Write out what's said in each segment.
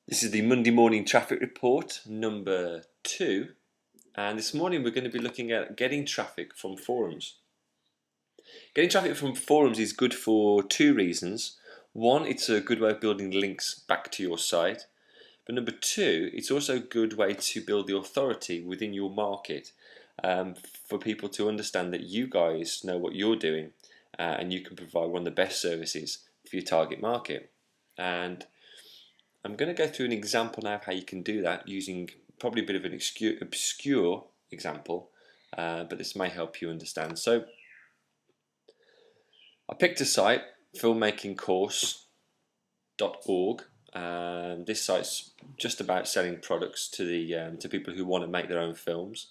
This is the Monday morning traffic report number 2, and this morning we're going to be looking at getting traffic from forums. Getting traffic from forums is good for two reasons. One, it's a good way of building links back to your site, but number two, it's also a good way to build the authority within your market for people to understand that you guys know what you're doing and you can provide one of the best services for your target market. And I'm going to go through an example now of how you can do that using probably a bit of an obscure example, but this may help you understand. So I picked a site, filmmakingcourse.org, and this site's just about selling products to people who want to make their own films.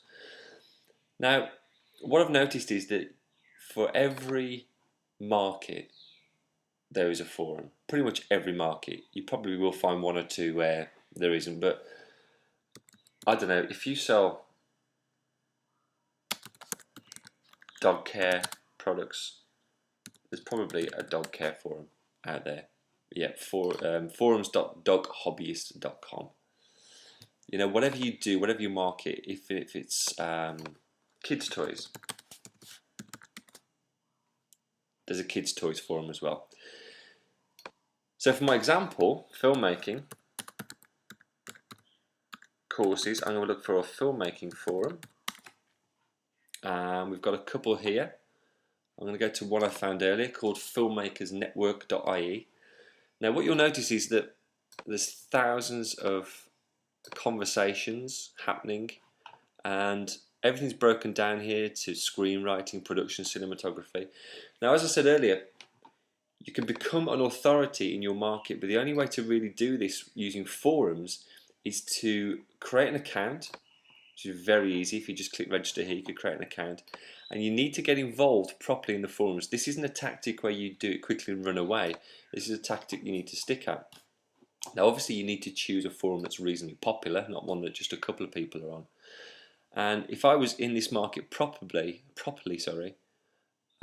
Now, what I've noticed is that for every market there is a forum. Pretty much every market. You probably will find one or two where there isn't, but I don't know, if you sell dog care products, there's probably a dog care forum out there. Yeah, forums.doghobbyist.com. You know, whatever you do, whatever you market, if it's kids' toys, there's a kids' toys forum as well. So for my example, filmmaking courses, I'm going to look for a filmmaking forum. We've got a couple here. I'm going to go to one I found earlier called filmmakersnetwork.ie. Now what you'll notice is that there's thousands of conversations happening, and everything's broken down here to screenwriting, production, cinematography. Now, as I said earlier, you can become an authority in your market, but the only way to really do this using forums is to create an account, which is very easy. If you just click register here, you can create an account, and you need to get involved properly in the forums. This isn't a tactic where you do it quickly and run away. This is a tactic you need to stick at. Now obviously you need to choose a forum that's reasonably popular, not one that just a couple of people are on. And if I was in this market properly,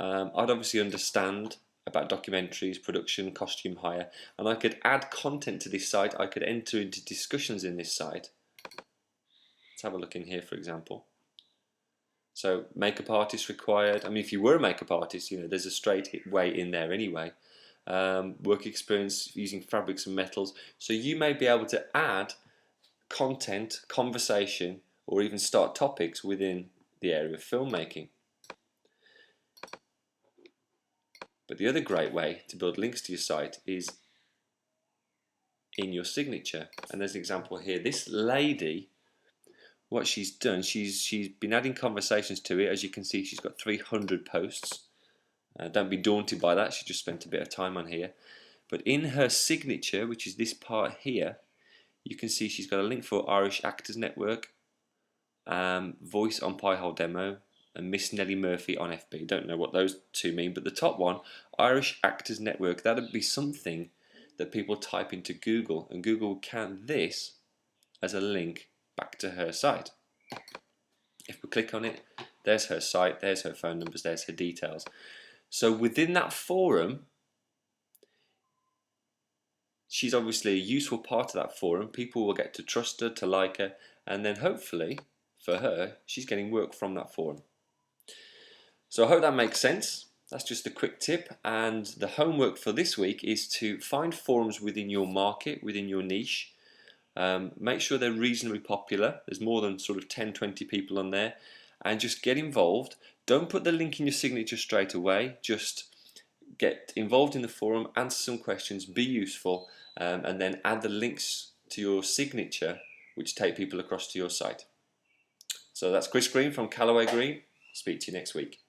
I'd obviously understand about documentaries, production, costume hire, and I could add content to this site. I could enter into discussions in this site. Let's have a look in here, for example. So makeup artist required. I mean, if you were a makeup artist, you know, there's a straight way in there anyway. Work experience using fabrics and metals. So you may be able to add content, conversation, or even start topics within the area of filmmaking. But the other great way to build links to your site is in your signature. And there's an example here. This lady, what she's done, she's been adding conversations to it. As you can see, she's got 300 posts. Don't be daunted by that. She just spent a bit of time on here. But in her signature, which is this part here, you can see she's got a link for Irish Actors Network, Voice on Piehole Demo, and Miss Nellie Murphy on FB. Don't know what those two mean, but the top one, Irish Actors Network, that would be something that people type into Google, and Google will count this as a link back to her site. If we click on it, there's her site, there's her phone numbers, there's her details. So within that forum, she's obviously a useful part of that forum. People will get to trust her, to like her, and then hopefully, for her, she's getting work from that forum. So I hope that makes sense. That's just a quick tip, and the homework for this week is to find forums within your market, within your niche. Make sure they're reasonably popular. There's more than sort of 10-20 people on there, and just get involved. Don't put the link in your signature straight away. Just get involved in the forum, answer some questions, be useful, and then add the links to your signature which take people across to your site. So that's Chris Green from Callaway Green. Speak to you next week.